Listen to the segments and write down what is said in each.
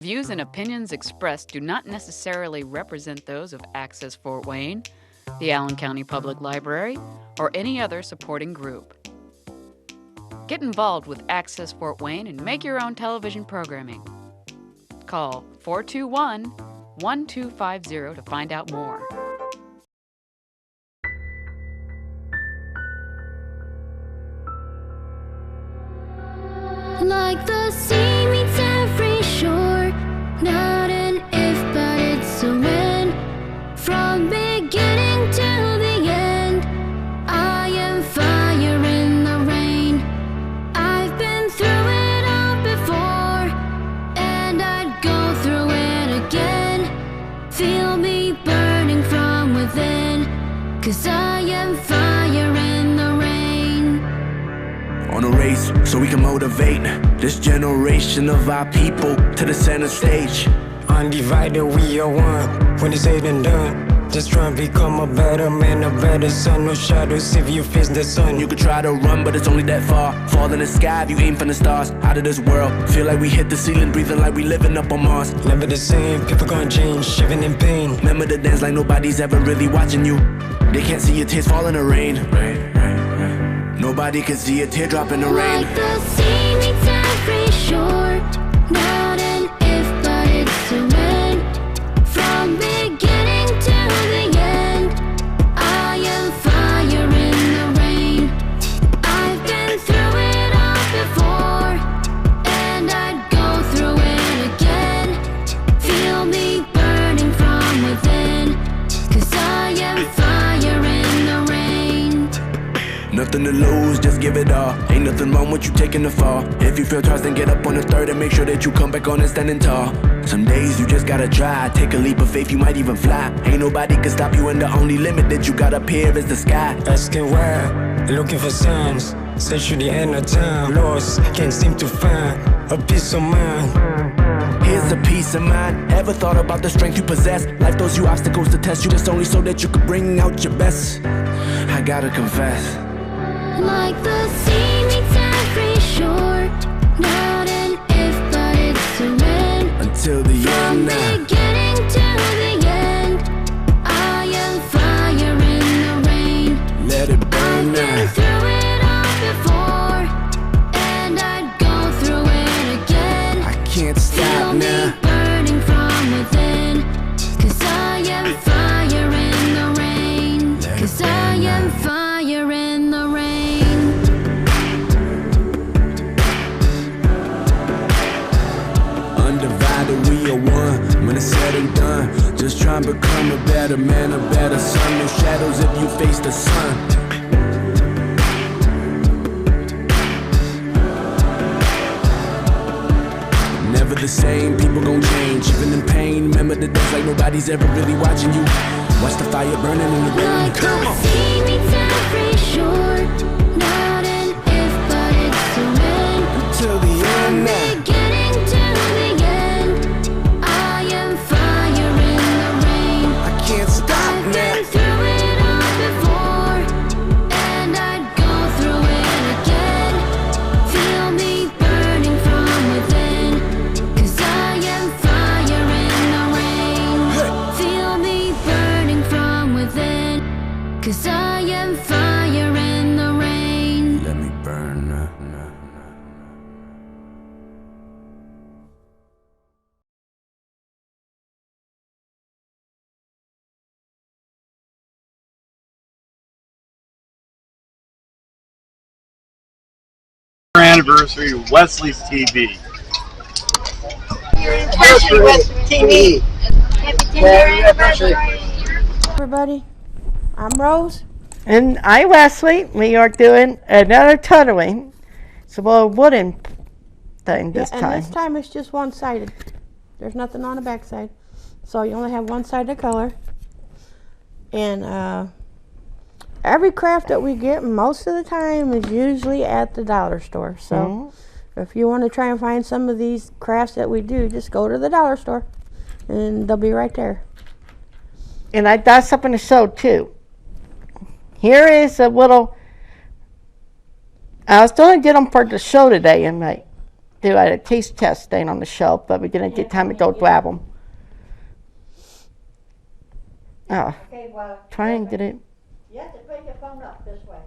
Views and opinions expressed do not necessarily represent those of Access Fort Wayne, the Allen County Public Library, or any other supporting group. Get involved with Access Fort Wayne and make your own television programming. Call 421-1250 to find out more. Like the sea meets every shore, not an if but it's a when. From beginning to the end, I am fire in the rain. I've been through it all before, and I'd go through it again. Feel me burning from within, 'cause I am fire in the rain. On a race so we can motivate this generation of our people to the center stage. Undivided, we are one. When it's said and done, just try and become a better man, a better son. No shadows if you face the sun. You could try to run, but it's only that far. Fall in the sky if you aim for the stars. Out of this world, feel like we hit the ceiling, breathing like we living up on Mars. Never the same, people gonna change, shivering in pain. Remember to dance like nobody's ever really watching you. They can't see your tears fall in the rain. Nobody can see a teardrop in the rain. Like the sea meets every shore, not an if but it's a when. From beginning to the end, I am fire in the rain. I've been through it all before, and I'd go through it again. Feel me burning from within, 'cause I am fire in the rain. Nothing to lose, just give it all. Ain't nothing wrong with you taking the fall. If you feel tossed, then get up on the third and make sure that you come back on and standing tall. Some days you just gotta try. Take a leap of faith, you might even fly. Ain't nobody can stop you, and the only limit that you got up here is the sky. Asking why, looking for signs. Search to the end of time, lost, can't seem to find a peace of mind. Here's a peace of mind. Ever thought about the strength you possess? Life throws you obstacles to test you, just only so that you could bring out your best. I gotta confess. Like the sea meets every shore, not an if but it's a when. Until the From end now. beginning to the end, I am fire in the rain. Let it burn I've been now. through it all before, and I'd go through it again. I can't Feel stop me now. burning from within, 'cause I am fire in the rain. 'Cause I am fire in the rain. Undivided, we are one. When it's said and done, just try and become a better man, a better son. No shadows if you face the sun. Never the same, people gon' change. Even in pain, remember to dance like nobody's ever really watching you. Watch the fire burning in the rain. Like Come the on. sea meets every shore, not an if but it's a when. Till the end now. Beginning to the end, I am fire in the rain. I can't stop I've now. been through it all before, and I'd go through it again. Feel me burning from within, 'cause I am fire in the rain. Feel me burning from within, 'cause I am fire in the rain. Let me burn now. Anniversary of Wesley's TV. Your anniversary, Wesley TV. Happy 10-year anniversary. Everybody, I'm Rose. And I, Wesley, we are doing another tunneling. It's a little wooden thing this and time. this time it's just one-sided. There's nothing on the back side. So you only have one side of color. And every craft that we get most of the time is usually at the dollar store. So if you want to try and find some of these crafts that we do, just go to the dollar store and they'll be right there. And I got something to show too. Here is a little, I was going to get them for the show today, and do a taste test thing on the shelf, but we didn't get time to go grab them. Oh, Okay, well, try and get it. you have to put your phone up this way.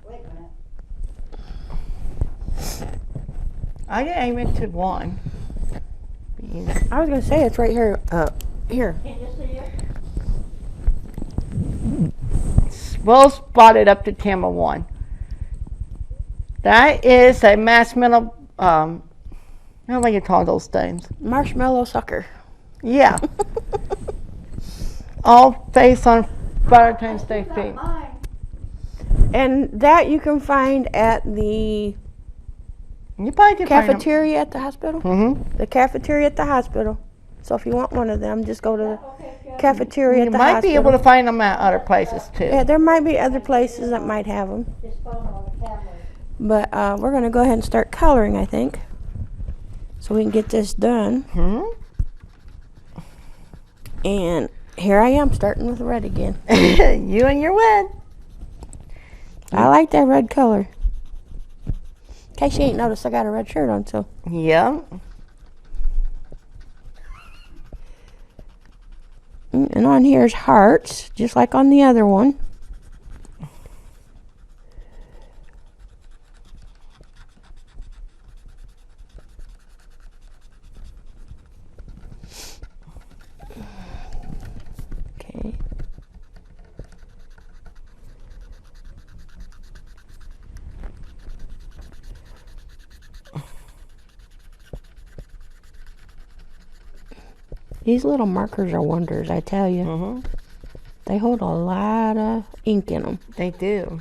Wait a minute. I didn't aim it to one. I was gonna say it's right here. Here. Can you see it? We'll spot it up to camera 1. That is a marshmallow. How do you call those things? Marshmallow sucker. Yeah. All based on Valentine's Day theme. And that you can find at the You probably can cafeteria at the hospital. Mm-hmm. The cafeteria at the hospital. So if you want one of them, just go to the cafeteria You at the might hospital. be able to find them at other places too. Yeah, there might be other places that might have them. But we're going to go ahead and start coloring, I think, so we can get this done. Mm-hmm. And here I am, starting with red again. You and your red. I like that red color. In case you ain't noticed, I got a red shirt on, so. Yeah. And on here is hearts, just like on the other one. Okay. These little markers are wonders, I tell you. Mm-hmm. They hold a lot of ink in them. They do.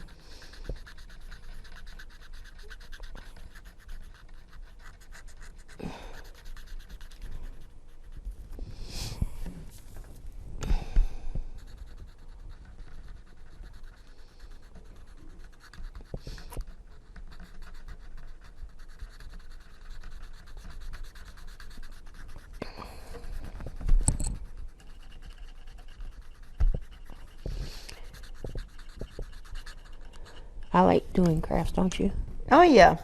I like doing crafts, don't you? Oh yeah.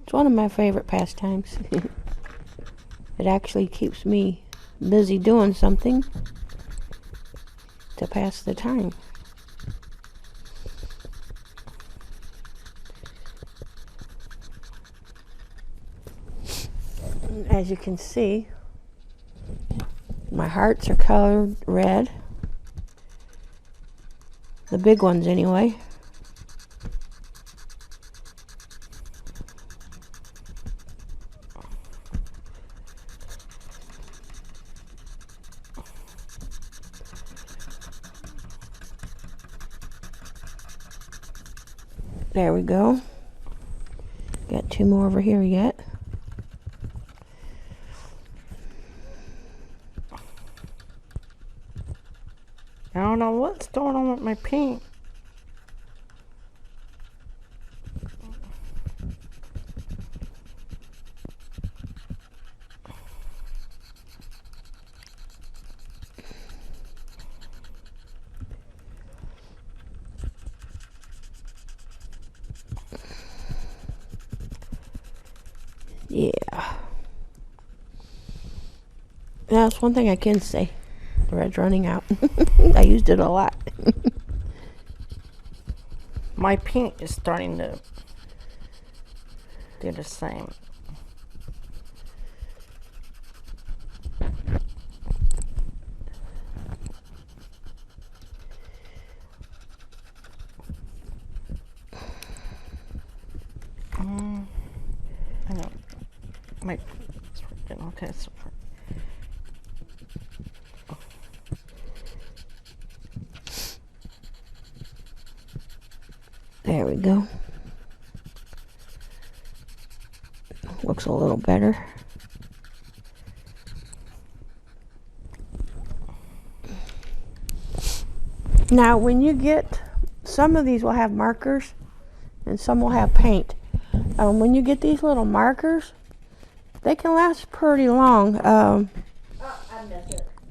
It's one of my favorite pastimes. It actually keeps me busy doing something to pass the time. As you can see, my hearts are colored red. The big ones anyway. There we go. Got 2 more over here yet. I don't know what's going on with my paint. Yeah. That's one thing I can say. The red's running out. I used it a lot. My paint is starting to do the same. I know. My it's working. Okay, so There we go. Looks a little better. Now, when you get, some of these will have markers and some will have paint. When you get these little markers, they can last pretty long.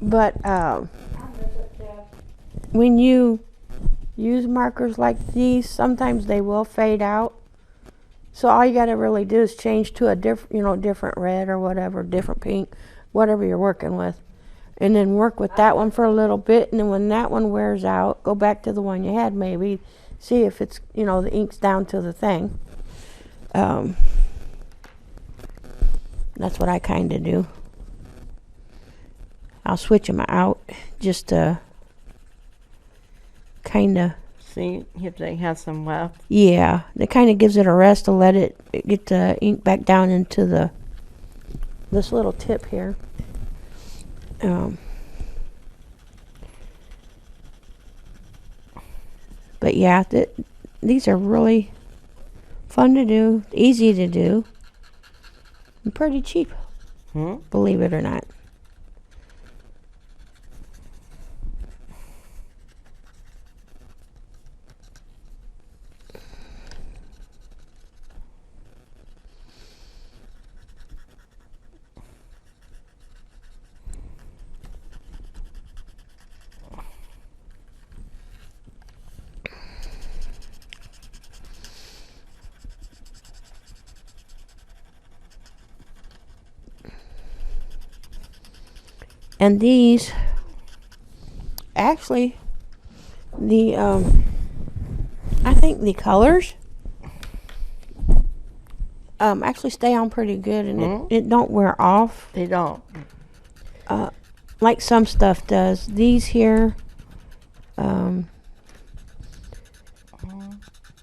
But when you use markers like these, sometimes they will fade out. So all you got to really do is change to a different red or whatever, different pink, whatever you're working with. And then work with that one for a little bit, and then when that one wears out, go back to the one you had maybe, see if it's, the ink's down to the thing. That's what I kind of do. I'll switch them out just to kind of... See if they have some left. Yeah, it kind of gives it a rest to let it get the ink back down into this little tip here. But yeah, these are really fun to do, easy to do, and pretty cheap, believe it or not. And these, actually, I think the colors actually stay on pretty good, and it don't wear off. They don't. Like some stuff does. These here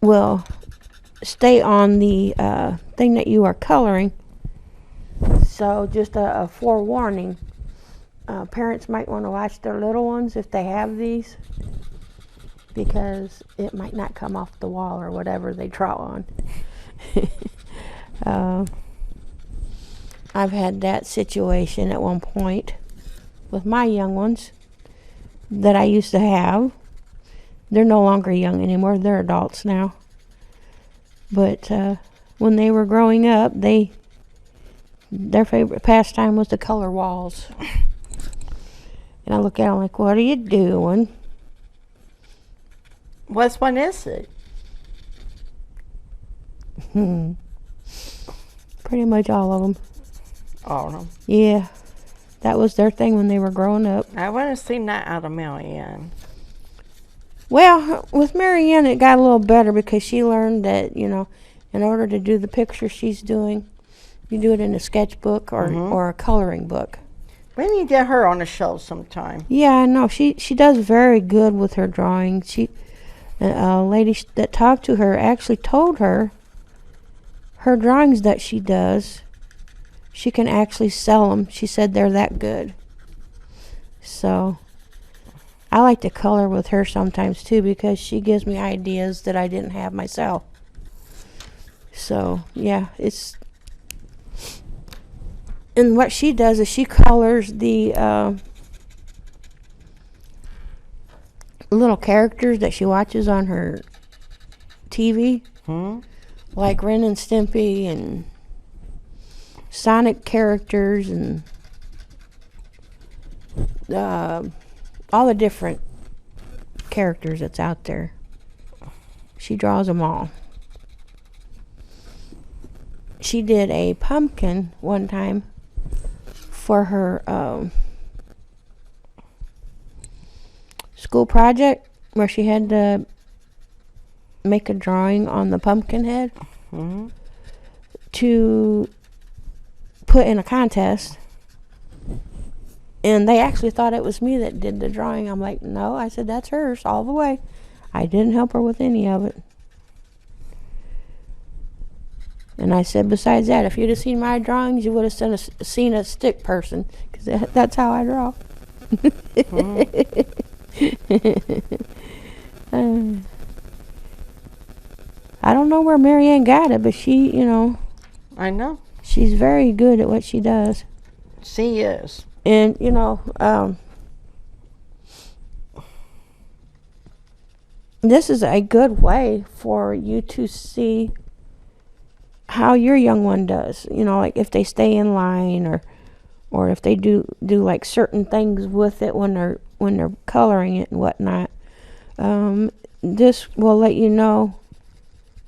will stay on the thing that you are coloring. So just a forewarning. Parents might want to watch their little ones if they have these, because it might not come off the wall or whatever they draw on. I've had that situation at one point with my young ones that I used to have. They're no longer young anymore, they're adults now. But when they were growing up, their favorite pastime was to color walls. And I look at them like, what are you doing? What one is it? Pretty much all of them. All of them? Yeah. That was their thing when they were growing up. I want to see that out of Marianne. Well, with Marianne, it got a little better because she learned that, in order to do the picture she's doing, you do it in a sketchbook or a coloring book. We need to get her on the show sometime. Yeah, I know. She does very good with her drawing. A lady that talked to her actually told her drawings that she does, she can actually sell them. She said they're that good. So I like to color with her sometimes too, because she gives me ideas that I didn't have myself. So yeah, and what she does is she colors the little characters that she watches on her TV, like Ren and Stimpy and Sonic characters and all the different characters that's out there. She draws them all. She did a pumpkin one time for her school project, where she had to make a drawing on the pumpkin head to put in a contest. And they actually thought it was me that did the drawing. I'm like, no, I said, that's hers all the way. I didn't help her with any of it. And I said, besides that, if you'd have seen my drawings, you would have seen a stick person, because that's how I draw. I don't know where Marianne got it, but she, I know. She's very good at what she does. She is. And, this is a good way for you to see how your young one does. Like if they stay in line, or if they do like certain things with it when they're coloring it and whatnot. This will let you know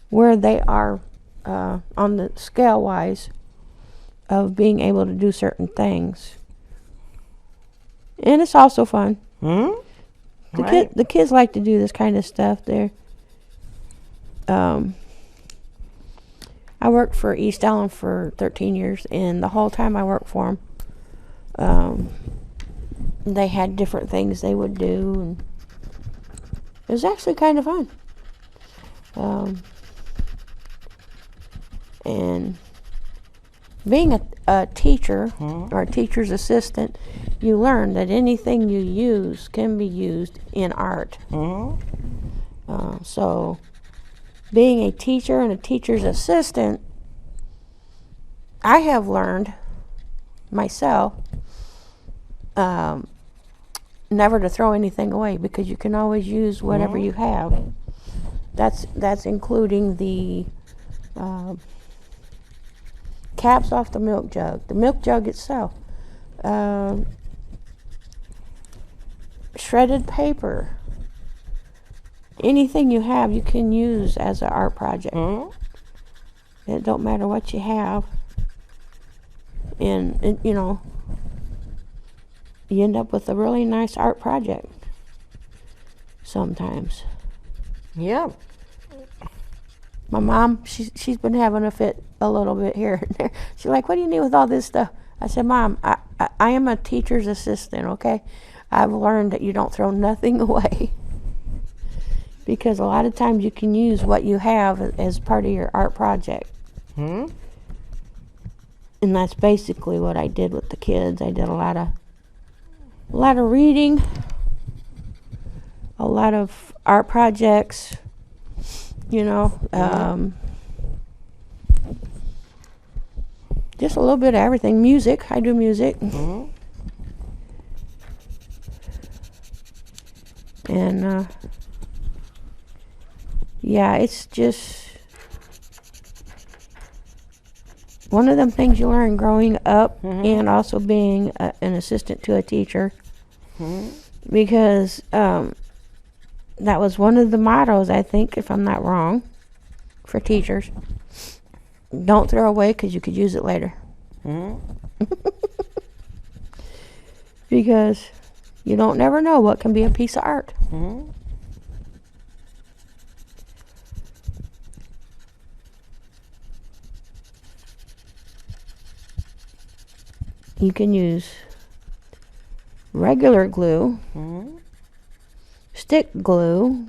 where they are on the scale wise of being able to do certain things. And it's also fun. The kids like to do this kind of stuff. I worked for East Allen for 13 years, and the whole time I worked for them, they had different things they would do, and it was actually kind of fun. And being a teacher or a teacher's assistant, you learn that anything you use can be used in art. So being a teacher and a teacher's assistant, I have learned myself never to throw anything away, because you can always use whatever you have. That's including the caps off the milk jug itself, shredded paper. Anything you have, you can use as an art project. It don't matter what you have, and you know, you end up with a really nice art project sometimes. Yeah. My mom, she's been having a fit a little bit here and there. She's like, "What do you need with all this stuff?" I said, "Mom, I am a teacher's assistant, okay? I've learned that you don't throw nothing away." Because a lot of times you can use what you have as part of your art project. And that's basically what I did with the kids. I did a lot of reading, a lot of art projects, you know, just a little bit of everything. Music, I do music. And yeah, it's just one of them things you learn growing up, and also being an assistant to a teacher, because that was one of the mottos, I think, if I'm not wrong, for teachers. Don't throw away, because you could use it later. Because you don't never know what can be a piece of art. You can use regular glue, stick glue,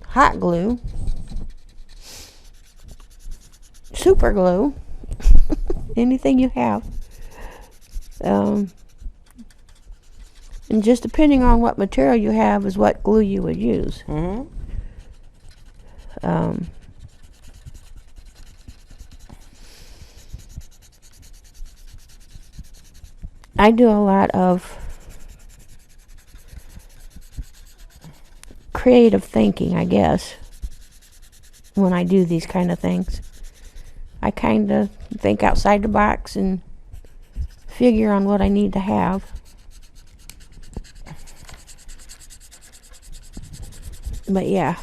hot glue, super glue, anything you have. And just depending on what material you have is what glue you would use. I do a lot of creative thinking, I guess, when I do these kind of things. I kind of think outside the box and figure on what I need to have. But yeah,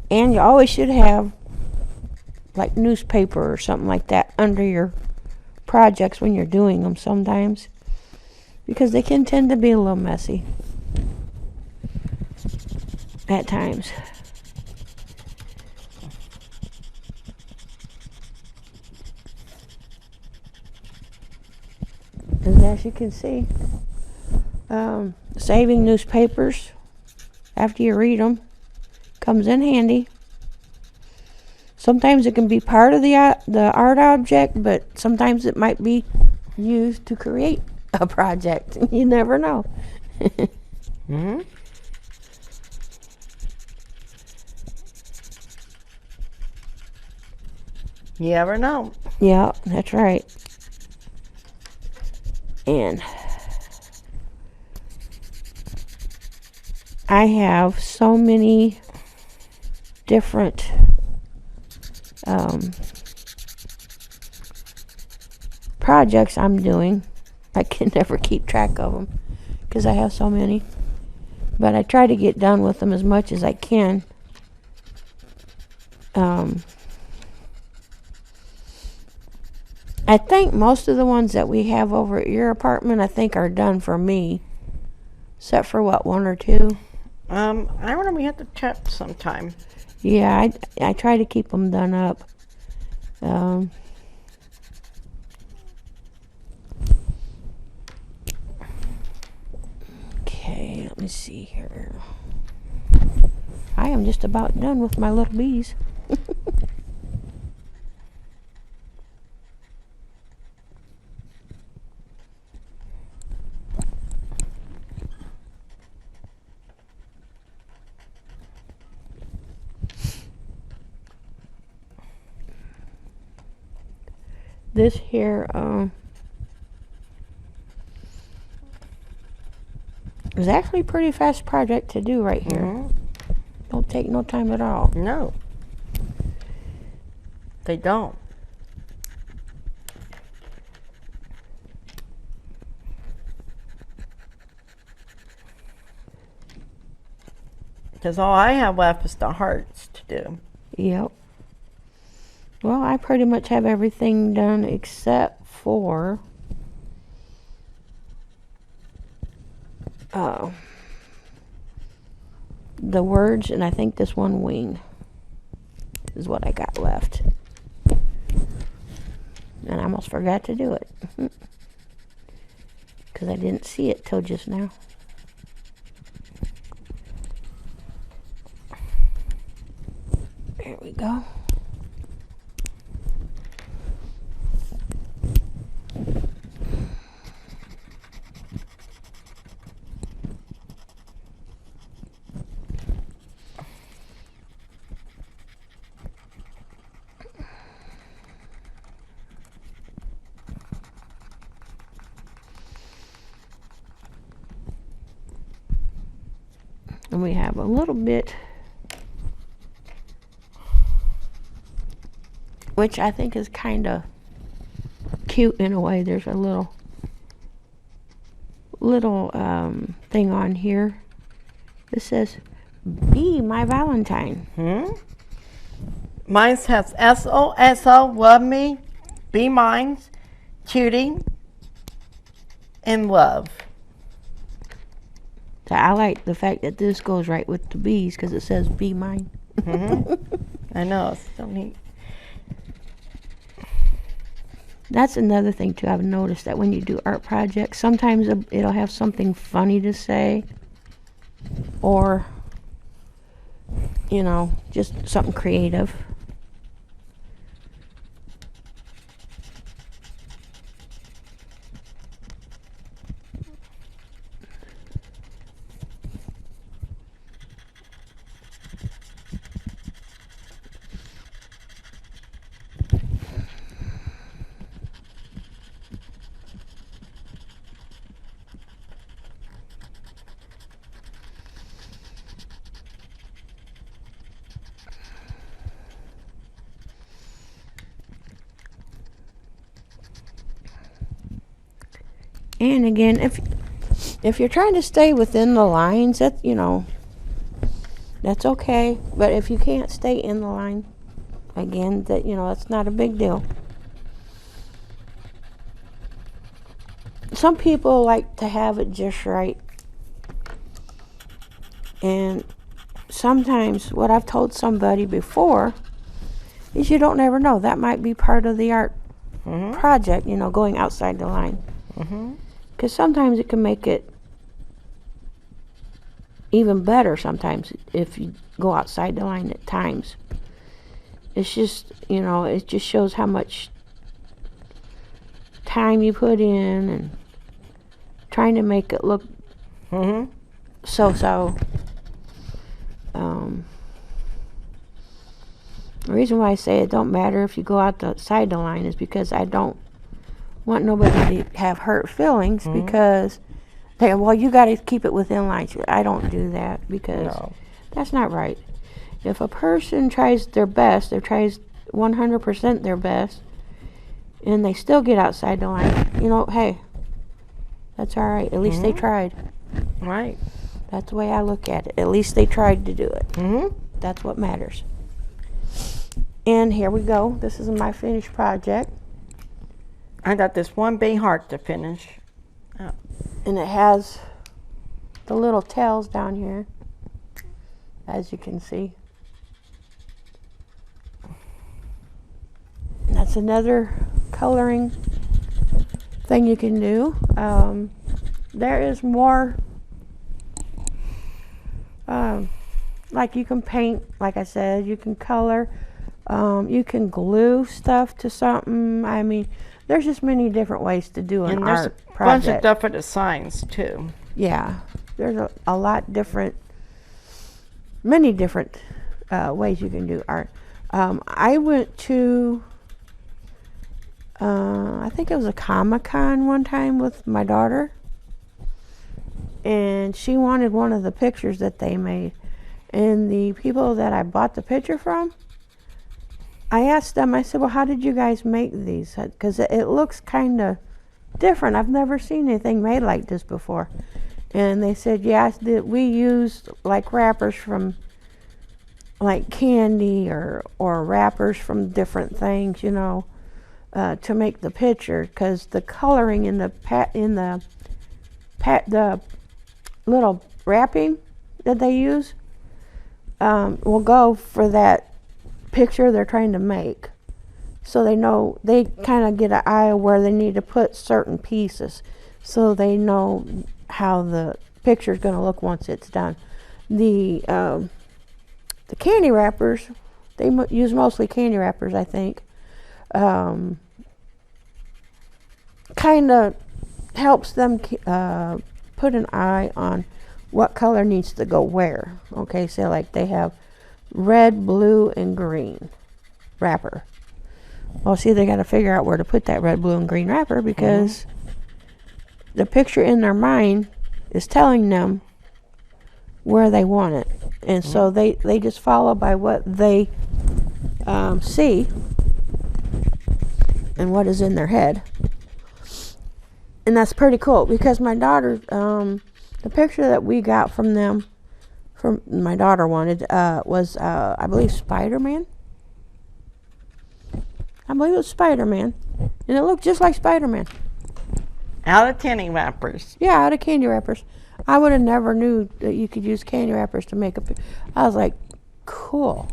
and you always should have like newspaper or something like that under your projects when you're doing them sometimes, because they can tend to be a little messy at times. And as you can see, saving newspapers after you read them comes in handy. Sometimes it can be part of the art object, but sometimes it might be used to create a project. You never know. You never know. Yeah, that's right. And I have so many different projects I'm doing. I can never keep track of them because I have so many. But I try to get done with them as much as I can. I think most of the ones that we have over at your apartment, I think are done for me. Except for what, 1 or 2? I don't know, we have to check sometime. Yeah, I try to keep them done up. Okay, let me see here. I am just about done with my little bees. This here is actually a pretty fast project to do right here. Mm-hmm. Don't take no time at all. No. They don't. Because all I have left is the hearts to do. Yep. Well, I pretty much have everything done except for the words, and I think this one wing is what I got left. And I almost forgot to do it because I didn't see it till just now. There we go. And we have a little bit, which I think is kind of cute in a way. There's a little thing on here. It says, "Be my Valentine." Mine has SOSO, love me, be mine, cutie, and love. So I like the fact that this goes right with the bees because it says "Be mine." I know, it's so neat. That's another thing too. I've noticed that when you do art projects, sometimes it'll have something funny to say, or just something creative. And again, if you're trying to stay within the lines, that's okay. But if you can't stay in the line, again, that's not a big deal. Some people like to have it just right. And sometimes what I've told somebody before is you don't never know. That might be part of the art project, going outside the line. Because sometimes it can make it even better sometimes if you go outside the line at times. It's just, it just shows how much time you put in and trying to make it look so. The reason why I say it don't matter if you go outside the line is because I don't want nobody to have hurt feelings because well, you got to keep it within lines. I don't do that because that's not right. If a person tries their best, they tries 100% their best, and they still get outside the line, you know, hey, that's all right. At least they tried. Right. That's the way I look at it. At least they tried to do it. That's what matters. And here we go. This is my finished project. I got this one big heart to finish. Oh. And it has the little tails down here, as you can see. And that's another coloring thing you can do. There is more, like you can paint, like I said, you can color. You can glue stuff to something. I mean, there's just many different ways to do an art project. And there's a bunch of different designs too. Yeah, there's a lot different, many different ways you can do art. I went to, I think it was a Comic-Con one time with my daughter, and she wanted one of the pictures that they made. And the people that I bought the picture from, I asked them, I said, well, how did you guys make these? Because it looks kind of different. I've never seen anything made like this before. And they said, yes, we used like wrappers from like candy or wrappers from different things, you know, to make the picture. Because the coloring in the little wrapping that they use will go for that picture they're trying to make. So they know, they kind of get an eye of where they need to put certain pieces, so they know how the picture is going to look once it's done. The candy wrappers, they use mostly candy wrappers, I think. Kind of helps them put an eye on what color needs to go where. Okay, so like they have red, blue, and green wrapper. Well, see, they got to figure out where to put that red, blue, and green wrapper because the picture in their mind is telling them where they want it. And so they just follow by what they see and what is in their head. And that's pretty cool because my daughter, the picture that we got from them, from my daughter wanted, was, I believe, Spider-Man. I believe it was Spider-Man. And it looked just like Spider-Man. Out of candy wrappers. Yeah, out of candy wrappers. I would have never knew that you could use candy wrappers to make I was like, cool.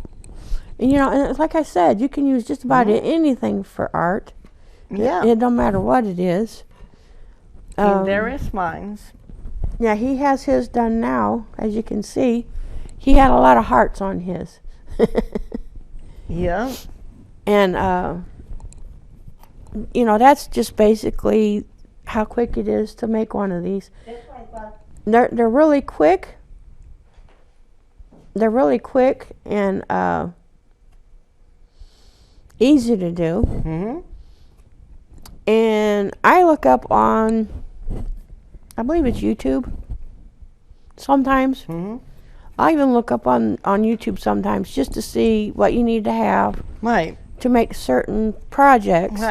And, you know, and it's like I said, you can use just about anything for art. Yeah. It don't matter what it is. And there is mine. Yeah, he has his done now, as you can see. He had a lot of hearts on his. Yeah. And, you know, that's just basically how quick it is to make one of these. They're really quick. They're really quick and easy to do. And I look up on, I believe it's YouTube sometimes. I even look up on YouTube sometimes just to see what you need to have to make certain projects.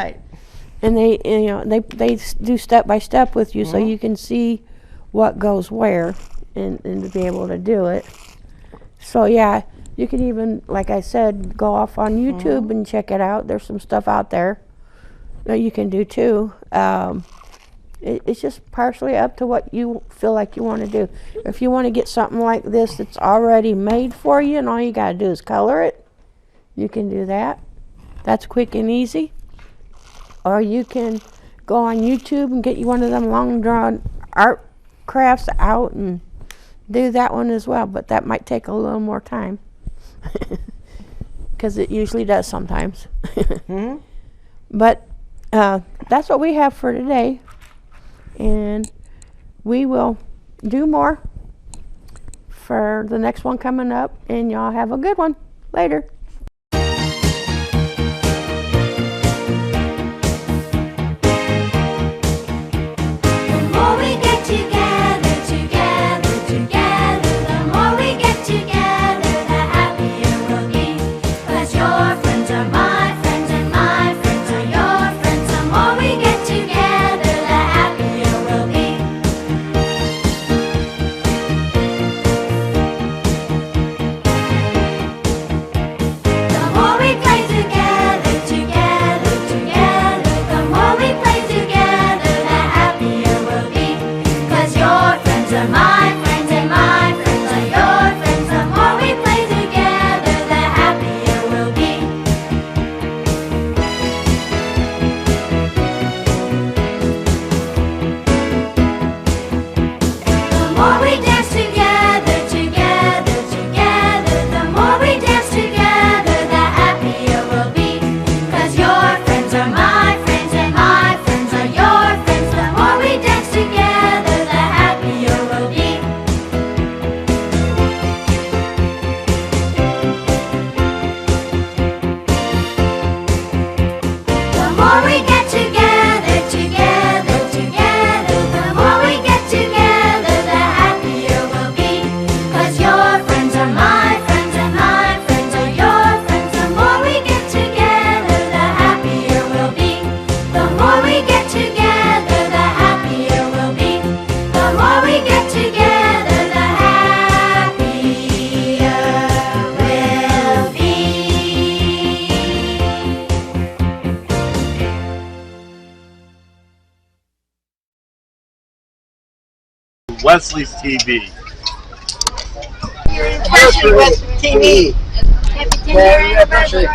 And they, you know, they do step by step with you so you can see what goes where and to be able to do it. So yeah, you can even, like I said, go off on YouTube and check it out. There's some stuff out there that you can do too. It's just partially up to what you feel like you want to do. If you want to get something like this that's already made for you and all you got to do is color it, you can do that. That's quick and easy. Or you can go on YouTube and get you one of them long drawn art crafts out and do that one as well, but that might take a little more time because it usually does sometimes. But that's what we have for today, and we will do more for the next one coming up, and y'all have a good one. Later. are my friends and my friends are your friends. The more we play together, the happier we'll be. The more we dance together, together, together, the more we dance together, the happier we'll be. 'Cause your friends are my friends and my friends are your friends. The more we dance together, the happier we'll be. The more we get together, together, together, the more we get together, the happier we'll be. 'Cause your friends are my friends and my friends are your friends. The more we get together, the happier we'll be. The more we get together, the happier we'll be. The more we get together, the happier we'll be. Wesley's TV. Your anniversary, Wesley TV. Happy 10-year anniversary.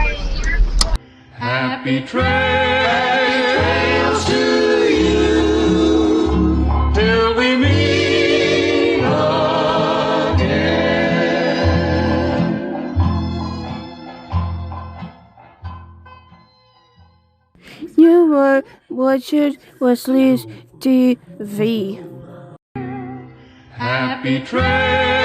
Happy trails to you till we meet again. You were watching Wesley's TV. Happy trails.